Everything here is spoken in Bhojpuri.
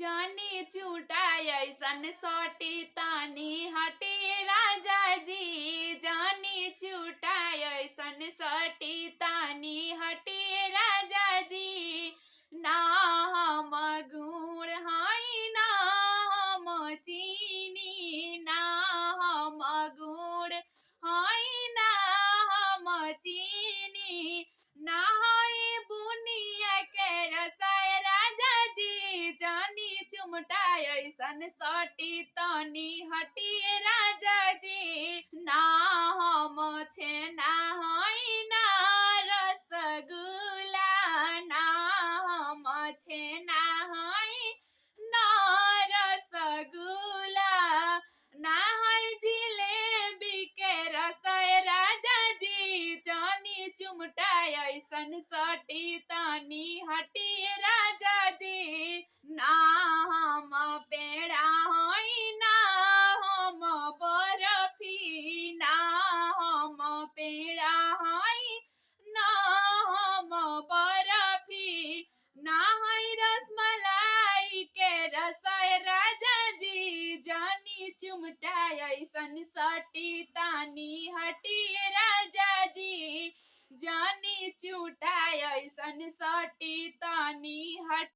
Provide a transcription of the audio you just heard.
जानी चूटाय ऐसन सटी तानी हटी राजा जी। जानी चूटाय ऐसन सटी तानी हटी राजा जी। ना हम गुण हई ना हम चीनी, ना हम गुण हई ना हम चीनी, ना हई बुनिया के रसाय राजा जी। जानी चुमटाय ऐसन सटी तानी हटी राजा जी। ना हम छेना हई ना रसगुल्ला, ना हम छेना हई ना रसगुल्ला, ना हई जिलेबी के रसाय राजा जी। जानी चुमटाय ऐसन सटी तानी हटी राजा जी। ना हम पेड़ा हई ना हम बर्फी, ना हम पेड़ा हई ना हम बर्फी, ना हई रसमलाई के रसाय राजा जी। जानी चुमटाय ऐसन सटी तानी हटी राजा जी। जानी चूटाय ऐसन सटी तानी हटी।